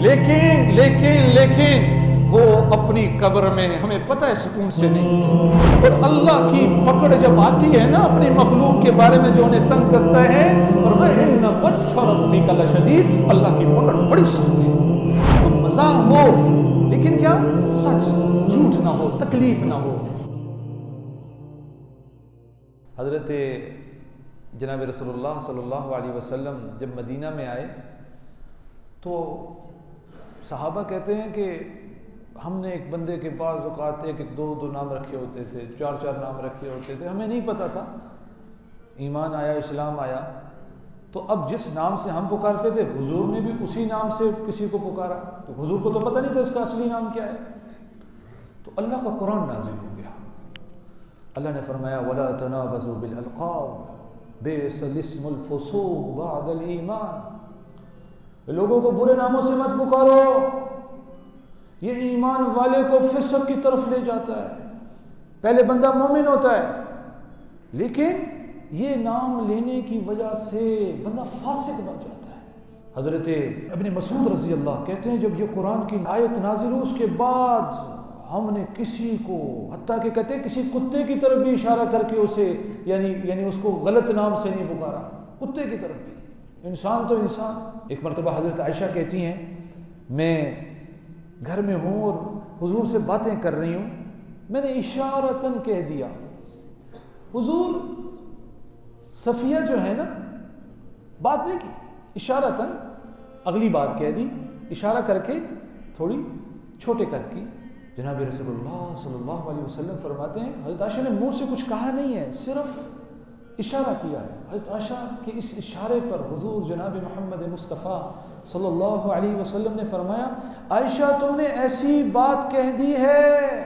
لیکن وہ اپنی قبر میں ہمیں پتہ ہے سکون سے نہیں. اور اللہ کی پکڑ جب آتی ہے نا اپنی مخلوق کے بارے میں جو انہیں تنگ کرتا ہے، فرمایا ان بطش ربک لشدید، اللہ کی پکڑ بڑی سخت ہے. تو مزاح ہو لیکن کیا سچ، جھوٹ نہ ہو، تکلیف نہ ہو. حضرت جناب رسول اللہ صلی اللہ علیہ وسلم جب مدینہ میں آئے تو صحابہ کہتے ہیں کہ ہم نے ایک بندے کے بعض اوقات ایک دو نام رکھے ہوتے تھے، چار نام رکھے ہوتے تھے، ہمیں نہیں پتہ تھا. ایمان آیا، اسلام آیا، تو اب جس نام سے ہم پکارتے تھے حضور نے بھی اسی نام سے کسی کو پکارا، تو حضور کو تو پتہ نہیں تھا اس کا اصلی نام کیا ہے. تو اللہ کا قرآن نازل ہو گیا. اللہ نے فرمایا وَلَا تَنَابَزُوا بِالْأَلْقَابِ بِئْسَ الِاسْمُ الْفُسُوقُ بَعْدَ الْإِيمَانِ، لوگوں کو برے ناموں سے مت پکارو، یہ ایمان والے کو فسق کی طرف لے جاتا ہے. پہلے بندہ مومن ہوتا ہے لیکن یہ نام لینے کی وجہ سے بندہ فاسق بن جاتا ہے. حضرت ابن مسعود رضی اللہ کہتے ہیں جب یہ قرآن کی آیت نازل ہو اس کے بعد ہم نے کسی کو، حتیٰ کہ کہتے ہیں کسی کتے کی طرف بھی اشارہ کر کے اسے یعنی اس کو غلط نام سے نہیں پکارا، کتے کی طرف بھی. انسان تو انسان. ایک مرتبہ حضرت عائشہ کہتی ہیں میں گھر میں ہوں اور حضور سے باتیں کر رہی ہوں، میں نے اشارتاً کہہ دیا حضور صفیہ جو ہے نا، بات نہیں کی، اشارتاً اگلی بات کہہ دی، اشارہ کر کے تھوڑی چھوٹے قد کی. جناب رسول اللہ صلی اللہ علیہ وسلم فرماتے ہیں حضرت عائشہ نے منہ سے کچھ کہا نہیں ہے، صرف اشارہ کیا ہے. حضرت عائشہ کے اس اشارے پر حضور جناب محمد مصطفیٰ صلی اللہ علیہ وسلم نے فرمایا عائشہ تم نے ایسی بات کہہ دی ہے،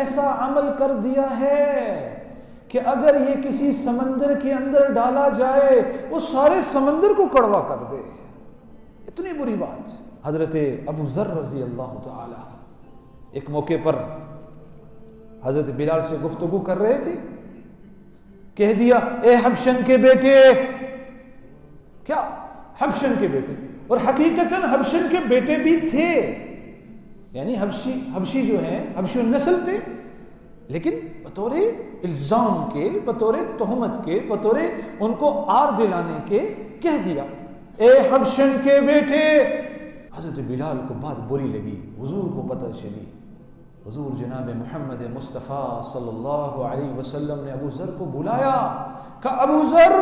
ایسا عمل کر دیا ہے کہ اگر یہ کسی سمندر کے اندر ڈالا جائے وہ سارے سمندر کو کڑوا کر دے. اتنی بری بات. حضرت ابو ذر رضی اللہ تعالی ایک موقع پر حضرت بلال سے گفتگو کر رہے تھے، کہہ دیا اے حبشن کے بیٹے. کیا حبشن کے بیٹے؟ اور حقیقتاً حبشن کے بیٹے بھی تھے، یعنی حبشی جو ہیں حبشی النسل تھے، لیکن بطور الزام کے، بطور تہمت کے، بطور ان کو آر دلانے کے کہہ دیا اے حبشن کے بیٹے. حضرت بلال کو بات بری لگی، حضور کو پتہ چلی. حضور جناب محمد مصطفیٰ صلی اللہ علیہ وسلم نے ابو ذر کو بلایا، کہا ابو ذر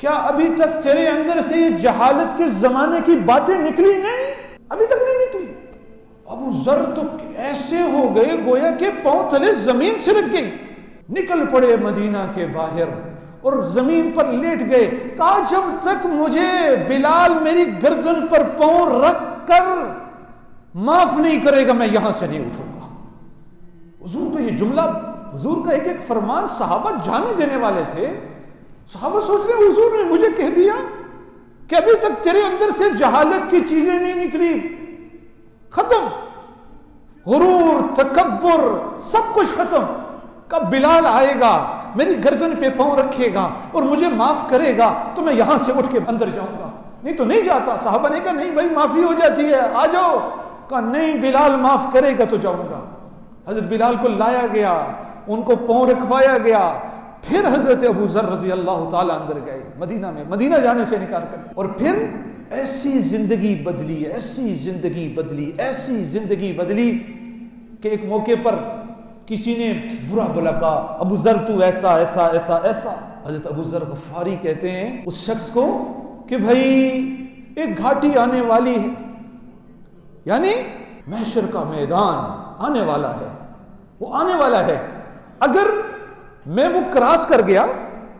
کیا ابھی تک تیرے اندر سے یہ جہالت کے زمانے کی باتیں نکلی نہیں؟ ابھی تک نہیں نکلی. ابو ذر تو ایسے ہو گئے گویا کہ پاؤں تلے زمین سے رکھ گئی. نکل پڑے مدینہ کے باہر اور زمین پر لیٹ گئے. کہا جب تک مجھے بلال میری گردن پر پاؤں رکھ کر معاف نہیں کرے گا میں یہاں سے نہیں اٹھوں گا. حضور کو یہ جملہ، حضور کا ایک فرمان صحابہ جانے دینے والے تھے. صحابہ سوچ رہے حضور نے مجھے کہہ دیا کہ ابھی تک تیرے اندر سے جہالت کی چیزیں نہیں نکلی، ختم، غرور، تکبر، سب کچھ ختم. کب بلال آئے گا میری گردن پہ پاؤں رکھے گا اور مجھے معاف کرے گا تو میں یہاں سے اٹھ کے اندر جاؤں گا، نہیں تو نہیں جاتا. صحابہ نے کہا نہیں بھائی معافی ہو جاتی ہے، آ جاؤ. کہا نہیں بلال معاف کرے گا تو جاؤں گا. حضرت بلال کو لایا گیا، ان کو پاؤں رکھوایا گیا. پھر حضرت ابو ذر رضی اللہ تعالیٰ اندر گئے مدینہ میں، مدینہ جانے سے انکار کر. اور پھر ایسی زندگی بدلی، ایسی زندگی بدلی، ایسی زندگی بدلی کہ ایک موقع پر کسی نے برا بلا کہا ابو ذر تو ایسا ایسا ایسا ایسا. حضرت ابو ذر غفاری کہتے ہیں اس شخص کو کہ بھائی ایک گھاٹی آنے والی ہے، یعنی محشر کا میدان آنے والا ہے، وہ آنے والا ہے. اگر میں وہ کراس کر گیا،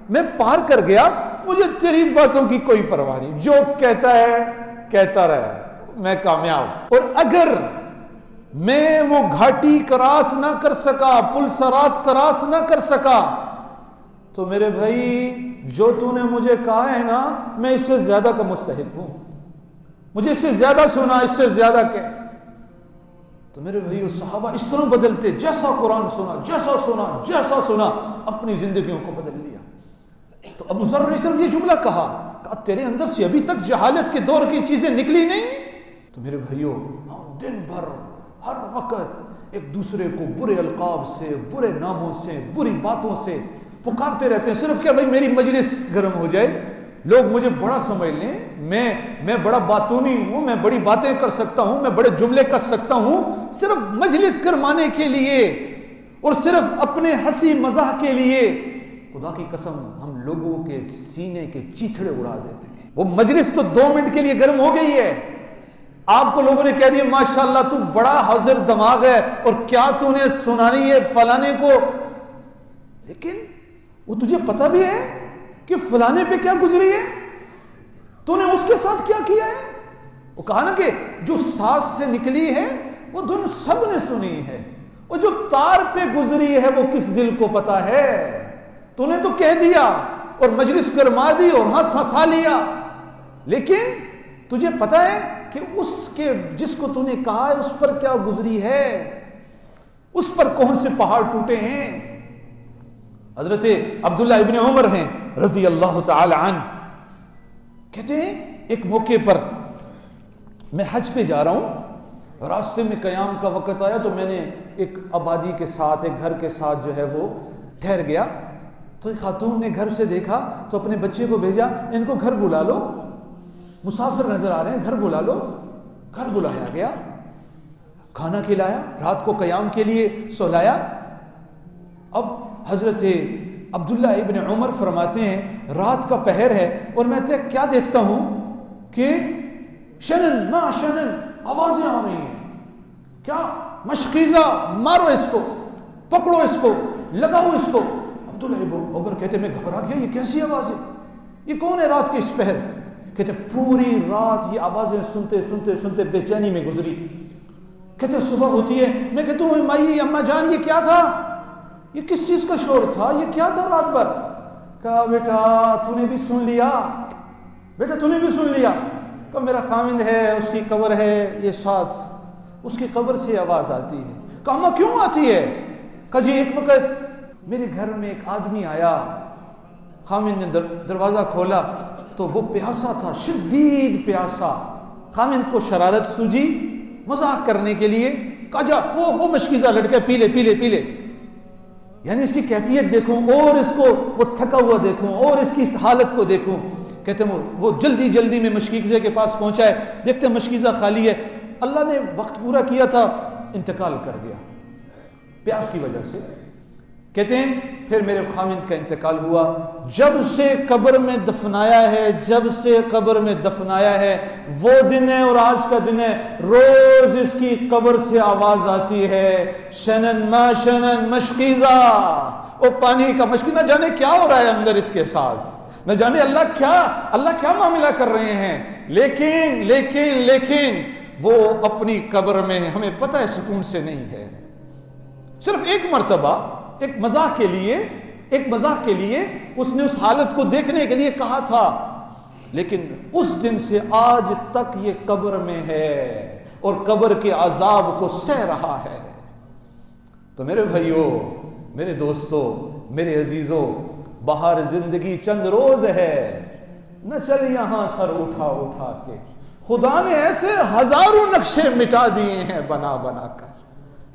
میں پار کر گیا، مجھے تیری باتوں کی کوئی پرواہ نہیں، جو کہتا ہے کہتا رہے، میں کامیاب. اور اگر میں وہ گھاٹی کراس نہ کر سکا، پل صراط کراس نہ کر سکا، تو میرے بھائی جو تو نے مجھے کہا ہے نا میں اس سے زیادہ کا مستحق ہوں، مجھے اس سے زیادہ سنا، اس سے زیادہ کہہ. تو میرے بھائیو صحابہ اس طرح بدلتے، جیسا قرآن سنا، جیسا سنا، جیسا سنا، اپنی زندگیوں کو بدل لیا. تو ابو ذر نے صرف یہ جملہ کہا تیرے اندر سے ابھی تک جہالت کے دور کی چیزیں نکلی نہیں. تو میرے بھائیوں، ہم دن بھر ہر وقت ایک دوسرے کو برے القاب سے، برے ناموں سے، بری باتوں سے پکارتے رہتے ہیں، صرف کہ بھائی میری مجلس گرم ہو جائے، لوگ مجھے بڑا سمجھ لیں، میں بڑا باتونی ہوں، میں بڑی باتیں کر سکتا ہوں، میں بڑے جملے کر سکتا ہوں، صرف مجلس گرمانے کے لیے اور صرف اپنے ہنسی مزاح کے لیے خدا کی قسم ہم لوگوں کے سینے کے چیتھڑے اڑا دیتے ہیں۔ وہ مجلس تو 2 منٹ کے لیے گرم ہو گئی ہے، آپ کو لوگوں نے کہہ دیا ماشاءاللہ تو بڑا حاضر دماغ ہے اور کیا تو نے سنانی ہے فلانے کو، لیکن وہ تجھے پتہ بھی ہے کہ فلانے پہ کیا گزری ہے، تو نے اس کے ساتھ کیا کیا ہے۔ وہ کہا نا کہ جو سانس سے نکلی ہے وہ دھن سب نے سنی ہے، وہ جو تار پہ گزری ہے وہ کس دل کو پتہ ہے۔ تو نے تو کہہ دیا اور مجلس گرما دی اور ہنسا لیا، لیکن تجھے پتہ ہے کہ اس کے جس کو تو نے کہا ہے اس پر کیا گزری ہے، اس پر کون سے پہاڑ ٹوٹے ہیں۔ حضرت عبداللہ ابن عمر ہیں رضی اللہ تعالی عنہ، کہتے ہیں ایک موقع پر میں حج پہ جا رہا ہوں، راستے میں قیام کا وقت آیا تو میں نے ایک آبادی کے ساتھ، ایک گھر کے ساتھ جو ہے وہ ٹھہر گیا، تو ایک خاتون نے گھر سے دیکھا تو اپنے بچے کو بھیجا، ان کو گھر بلا لو، مسافر نظر آ رہے ہیں، گھر بلا لو۔ گھر بلایا گیا، کھانا کھلایا، رات کو قیام کے لیے سلایا۔ اب حضرت عبداللہ ابن عمر فرماتے ہیں رات کا پہر ہے اور میں کیا دیکھتا ہوں کہ شنن ما شنن آوازیں آ رہی ہیں، کیا مشقیزہ، مارو اس کو، پکڑو اس کو، لگاؤ اس کو۔ عبداللہ ابن عمر کہتے میں گھبرا گیا، یہ کیسی آوازیں، یہ کون ہے رات کے اس پہر؟ کہتے پوری رات یہ آوازیں سنتے سنتے سنتے بے چینی میں گزری۔ کہتے صبح ہوتی ہے، میں کہتا ہوں مائی اماں جان یہ کیا تھا، یہ کس چیز کا شور تھا، یہ کیا تھا رات بھر؟ کہا بیٹا تو نے بھی سن لیا، بیٹا تو نے بھی سن لیا۔ کہا میرا خاوند ہے، اس کی قبر ہے، یہ ساتھ اس کی قبر سے آواز آتی ہے۔ کہا اماں کیوں آتی ہے؟ کہا جی ایک وقت میرے گھر میں ایک آدمی آیا، خاوند نے دروازہ کھولا تو وہ پیاسا تھا، شدید پیاسا۔ خاوند کو شرارت سوجی، مذاق کرنے کے لیے کہا جا وہ مشکیزہ لڑکا پی لے پی لے پی لے، یعنی اس کی کیفیت دیکھوں اور اس کو وہ تھکا ہوا دیکھوں اور اس کی اس حالت کو دیکھوں۔ کہتے ہیں وہ جلدی جلدی میں مشکیزے کے پاس پہنچا ہے، دیکھتے ہیں مشکیزہ خالی ہے، اللہ نے وقت پورا کیا تھا، انتقال کر گیا پیاس کی وجہ سے۔ کہتے ہیں پھر میرے خاوند کا انتقال ہوا، جب سے قبر میں دفنایا ہے، جب سے قبر میں دفنایا ہے وہ دن ہے اور آج کا دن ہے، روز اس کی قبر سے آواز آتی ہے شنن ما شنن مشکیزہ، وہ پانی کا مشکیزہ، نہ جانے کیا ہو رہا ہے اندر اس کے ساتھ، نہ جانے اللہ کیا معاملہ کر رہے ہیں، لیکن وہ اپنی قبر میں ہمیں پتہ ہے سکون سے نہیں ہے۔ صرف ایک مرتبہ ایک مزاح کے لیے اس نے اس حالت کو دیکھنے کے لیے کہا تھا، لیکن اس دن سے آج تک یہ قبر میں ہے اور قبر کے عذاب کو سہ رہا ہے۔ تو میرے بھائیوں، میرے دوستوں، میرے عزیزوں، بہار زندگی چند روز ہے، نہ چل یہاں سر اٹھا کے، خدا نے ایسے ہزاروں نقشے مٹا دیے ہیں بنا بنا کر۔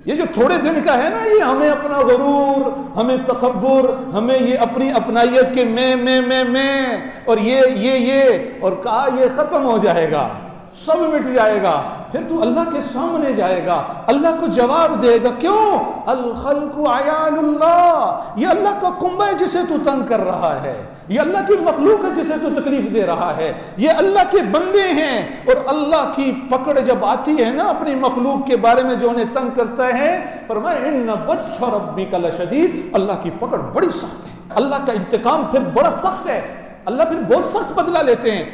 یہ جو تھوڑے دن کا ہے نا، یہ ہمیں اپنا غرور، ہمیں تکبر، ہمیں یہ اپنی اپنائیت کے میں اور یہ اور کہا یہ ختم ہو جائے گا، سب مٹ جائے گا، پھر تو اللہ کے سامنے جائے گا، اللہ کو جواب دے گا۔ کیوں؟ الخلق عیال اللہ، یہ اللہ کا کنبہ ہے جسے تو تنگ کر رہا ہے، یہ اللہ کی مخلوق ہے جسے تو تکلیف دے رہا ہے، یہ اللہ کے بندے ہیں، اور اللہ کی پکڑ جب آتی ہے نا اپنی مخلوق کے بارے میں جو انہیں تنگ کرتا ہے، فرمایا ان بطش ربک لشدید، اللہ کی پکڑ بڑی سخت ہے، اللہ کا انتقام پھر بڑا سخت ہے، اللہ پھر بہت سخت بدلہ لیتے ہیں۔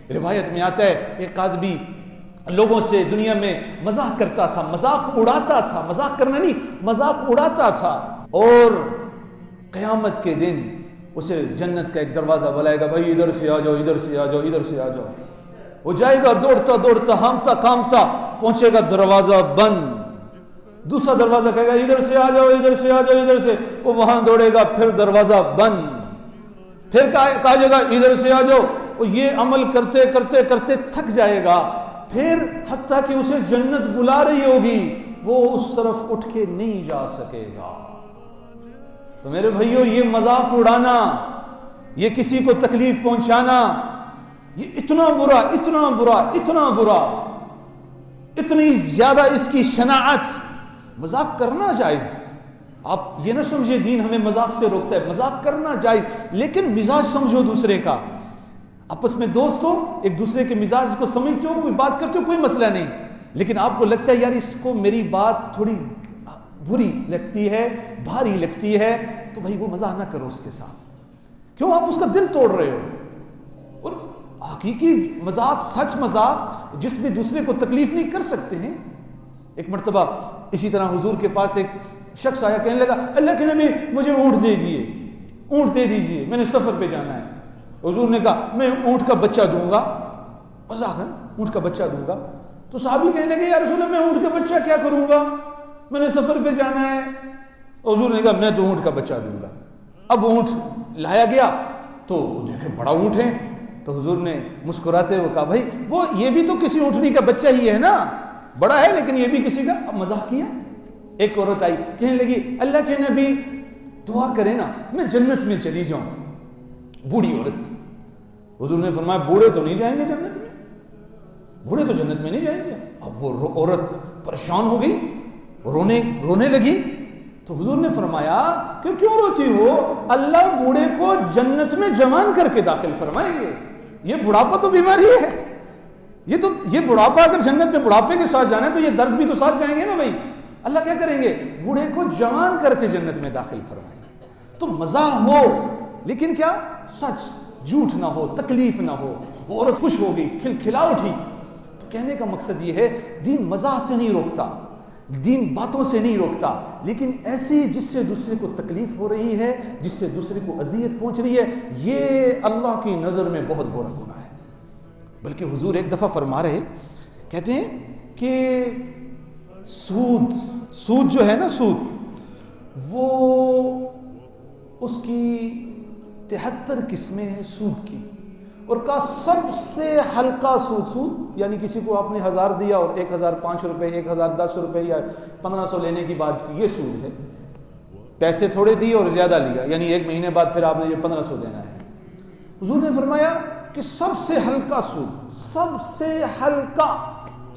روایت میں آتا ہے ایک آدمی لوگوں سے دنیا میں مذاق کرتا تھا، مذاق اڑاتا تھا، مذاق کرنا نہیں، مذاق اڑاتا تھا، اور قیامت کے دن اسے جنت کا ایک دروازہ بلائے گا، بھائی ادھر سے آ جاؤ، ادھر سے آ جاؤ، ادھر سے آ جاؤ۔ وہ جائے گا دوڑتا ہامتا کامتا، پہنچے گا دروازہ بند، دوسرا دروازہ کہے گا ادھر سے آ جاؤ، ادھر سے آ جاؤ، ادھر سے، وہ وہاں دوڑے گا، پھر دروازہ بند، پھر کہا جائے گا ادھر سے آ جاؤ، وہ یہ عمل کرتے تھک جائے گا، پھر حتیٰ کہ اسے جنت بلا رہی ہوگی وہ اس طرف اٹھ کے نہیں جا سکے گا۔ تو میرے بھائیو، یہ مذاق اڑانا، یہ کسی کو تکلیف پہنچانا، یہ اتنا برا اتنا برا اتنا برا، اتنی زیادہ اس کی شناعت۔ مذاق کرنا جائز، آپ یہ نہ سمجھے دین ہمیں مذاق سے روکتا ہے، مذاق کرنا جائز، لیکن مزاج سمجھو دوسرے کا۔ آپس میں دوست ہو، ایک دوسرے کے مزاج کو سمجھتے ہو، کوئی بات کرتے ہو، کوئی مسئلہ نہیں، لیکن آپ کو لگتا ہے یار اس کو میری بات تھوڑی بری لگتی ہے، بھاری لگتی ہے، تو بھائی وہ مزاح نہ کرو اس کے ساتھ۔ کیوں آپ اس کا دل توڑ رہے ہو؟ اور حقیقی مذاق، سچ مذاق جس میں دوسرے کو تکلیف نہیں کر سکتے ہیں۔ ایک مرتبہ اسی طرح حضور کے پاس ایک شخص آیا، کہنے لگا اللہ کے نبی مجھے اونٹ دے دیجیے، اونٹ دے دیجیے، میں نے سفر پہ جانا ہے۔ حضور نے کہا میں اونٹ کا بچہ دوں گا، مذاقاً اونٹ کا بچہ دوں گا۔ تو صحابی کہنے لگے یا رسول اللہ میں اونٹ کا بچہ کیا کروں گا، میں نے سفر پہ جانا ہے۔ حضور نے کہا میں تو اونٹ کا بچہ دوں گا۔ اب اونٹ لایا گیا تو دیکھے بڑا اونٹ ہے، تو حضور نے مسکراتے ہوئے کہا بھائی وہ یہ بھی تو کسی اونٹنی کا بچہ ہی ہے نا، بڑا ہے لیکن یہ بھی کسی کا۔ اب مزاح کیا۔ ایک عورت آئی، کہنے لگی اللہ کے نبی دعا کرے نا میں جنت میں چلی جاؤں، بوڑھی عورت۔ حضور نے فرمایا بوڑھے تو نہیں جائیں گے جنت میں، بوڑھے تو جنت میں نہیں جائیں گے۔ اب وہ عورت پریشان ہو گئی، رونے لگی۔ تو حضور نے فرمایا کہ کیوں روتی ہو، اللہ بوڑھے کو جنت میں جوان کر کے داخل فرمائیں گے۔ یہ بڑھاپا تو بیماری ہے، یہ بڑھاپا اگر جنت میں بڑھاپے کے ساتھ جانا ہے تو یہ درد بھی تو ساتھ جائیں گے نا بھائی۔ اللہ کیا کریں گے، بوڑھے کو جوان کر کے جنت میں داخل فرمائیں گے۔ تو مزاح ہو لیکن کیا، سچ، جھوٹ نہ ہو، تکلیف نہ ہو۔ وہ عورت خوش ہو گئی، کھلکھلا اٹھی۔ تو کہنے کا مقصد یہ ہے دین مزاح سے نہیں روکتا، دین باتوں سے نہیں روکتا، لیکن ایسی جس سے دوسرے کو تکلیف ہو رہی ہے، جس سے دوسرے کو اذیت پہنچ رہی ہے، یہ اللہ کی نظر میں بہت بڑا گناہ ہے۔ بلکہ حضور ایک دفعہ فرما رہے، کہتے ہیں کہ سود جو ہے نا، سود وہ اس کی 73 قسمیں ہیں سود کی، اور کا سب سے ہلکا سود یعنی کسی کو آپ نے 1000 دیا اور 1005 روپے 1010 روپے یا 1500 لینے کی بات کی، یہ سود ہے۔ پیسے تھوڑے دیے اور زیادہ لیا، یعنی ایک مہینے بعد پھر آپ نے یہ 1500 دینا ہے۔ حضور نے فرمایا کہ سب سے ہلکا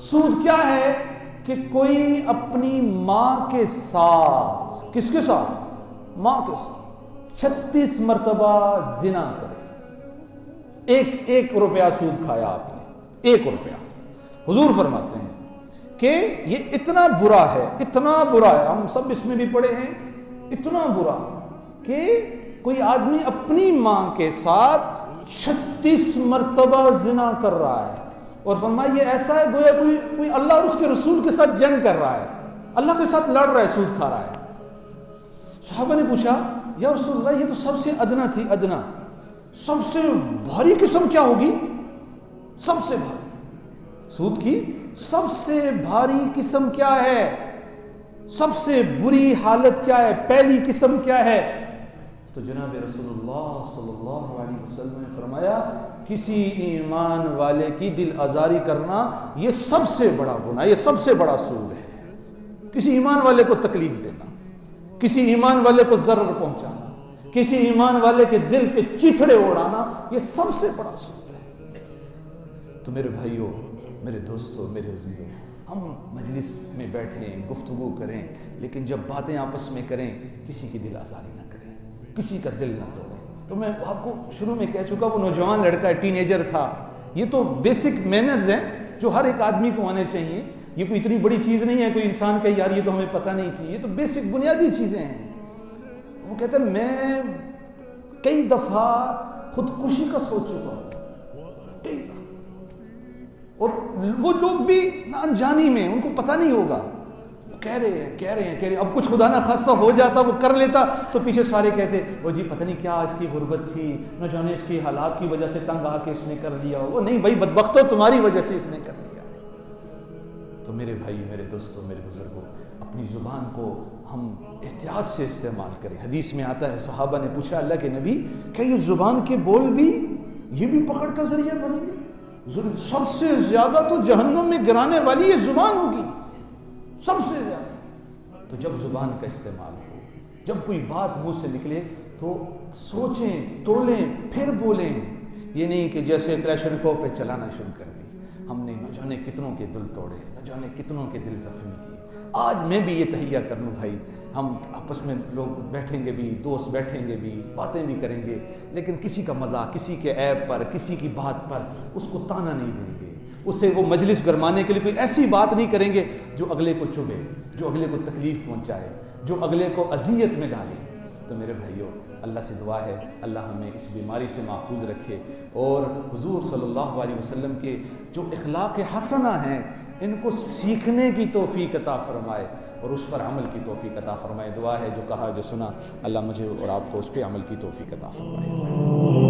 سود کیا ہے کہ کوئی اپنی ماں کے ساتھ، کس کے ساتھ، ماں کے ساتھ 36 مرتبہ زنا کرے۔ ایک روپیہ سود کھایا آپ نے، 1 روپیہ۔ حضور فرماتے ہیں کہ یہ اتنا برا ہے، ہم سب اس میں بھی پڑے ہیں، اتنا برا کہ کوئی آدمی اپنی ماں کے ساتھ 36 مرتبہ زنا کر رہا ہے، اور فرمایا یہ ایسا ہے گویا کوئی اللہ اور اس کے رسول کے ساتھ جنگ کر رہا ہے، اللہ کے ساتھ لڑ رہا ہے، سود کھا رہا ہے۔ صحابہ نے پوچھا یا رسول اللہ یہ تو سب سے ادنا تھی، ادنا، سب سے بھاری قسم کیا ہوگی؟ سب سے بھاری سود کی سب سے بھاری قسم کیا ہے، سب سے بری حالت کیا ہے، پہلی قسم کیا ہے؟ تو جناب رسول اللہ صلی اللہ علیہ وسلم نے فرمایا کسی ایمان والے کی دل آزاری کرنا، یہ سب سے بڑا گناہ، یہ سب سے بڑا سود ہے۔ کسی ایمان والے کو تکلیف دینا، کسی ایمان والے کو ضرر پہنچانا، کسی ایمان والے کے دل کے چیتھڑے اڑانا، یہ سب سے بڑا سود ہے۔ تو میرے بھائیوں، میرے دوستوں، میرے عزیزوں، ہم مجلس میں بیٹھیں، گفتگو کریں، لیکن جب باتیں آپس میں کریں کسی کی دل آزاری نہ کریں، کسی کا دل نہ توڑیں۔ تو میں آپ کو شروع میں کہہ چکا، وہ نوجوان لڑکا ٹین ایجر تھا۔ یہ تو بیسک مینرز ہیں جو ہر ایک آدمی کو آنے چاہیے، یہ کوئی اتنی بڑی چیز نہیں ہے کوئی انسان کہ یار یہ تو ہمیں پتہ نہیں تھی، یہ تو بیسک بنیادی چیزیں ہیں۔ وہ کہتے ہیں میں کئی دفعہ خودکشی کا سوچ چکا ہوں، کئی دفعہ، اور وہ لوگ بھی انجانی میں، ان کو پتہ نہیں ہوگا، وہ کہہ رہے ہیں اب کچھ خدا نہ خاصہ ہو جاتا، وہ کر لیتا تو پیچھے سارے کہتے وہ جی پتہ نہیں کیا اس کی غربت تھی، نہ جانے اس کی حالات کی وجہ سے تنگ آ کے اس نے کر لیا ہو۔ نہیں بھائی بدبختو، تمہاری وجہ سے اس نے کر لیا۔ تو میرے بھائی، میرے دوستوں، میرے بزرگوں، اپنی زبان کو ہم احتیاط سے استعمال کریں۔ حدیث میں آتا ہے، صحابہ نے پوچھا اللہ کے نبی کیا یہ زبان کے بول بھی یہ بھی پکڑ کا ذریعہ بنیں گے؟ سب سے زیادہ تو جہنم میں گرانے والی یہ زبان ہوگی، سب سے زیادہ۔ تو جب زبان کا استعمال ہو، جب کوئی بات منہ سے نکلے تو سوچیں، تولیں، پھر بولیں۔ یہ نہیں کہ جیسے کلیشنکوف پہ چلانا شروع کر دی، ہم نے نہ جانے کتنوں کے دل توڑے، نہ جانے کتنوں کے دل زخمی کیے۔ آج میں بھی یہ تہیہ کر لوں بھائی، ہم آپس میں لوگ بیٹھیں گے بھی، دوست بیٹھیں گے بھی، باتیں بھی کریں گے، لیکن کسی کا مذاق، کسی کے عیب پر، کسی کی بات پر اس کو تانا نہیں دیں گے، اسے وہ مجلس گرمانے کے لیے کوئی ایسی بات نہیں کریں گے جو اگلے کو چبھے، جو اگلے کو تکلیف پہنچائے، جو اگلے کو اذیت میں ڈالے۔ تو میرے بھائیوں، اللہ سے دعا ہے اللہ ہمیں اس بیماری سے محفوظ رکھے، اور حضور صلی اللہ علیہ وسلم کے جو اخلاق حسنہ ہیں ان کو سیکھنے کی توفیق عطا فرمائے اور اس پر عمل کی توفیق عطا فرمائے۔ دعا ہے جو کہا جو سنا اللہ مجھے اور آپ کو اس پہ عمل کی توفیق عطا فرمائے۔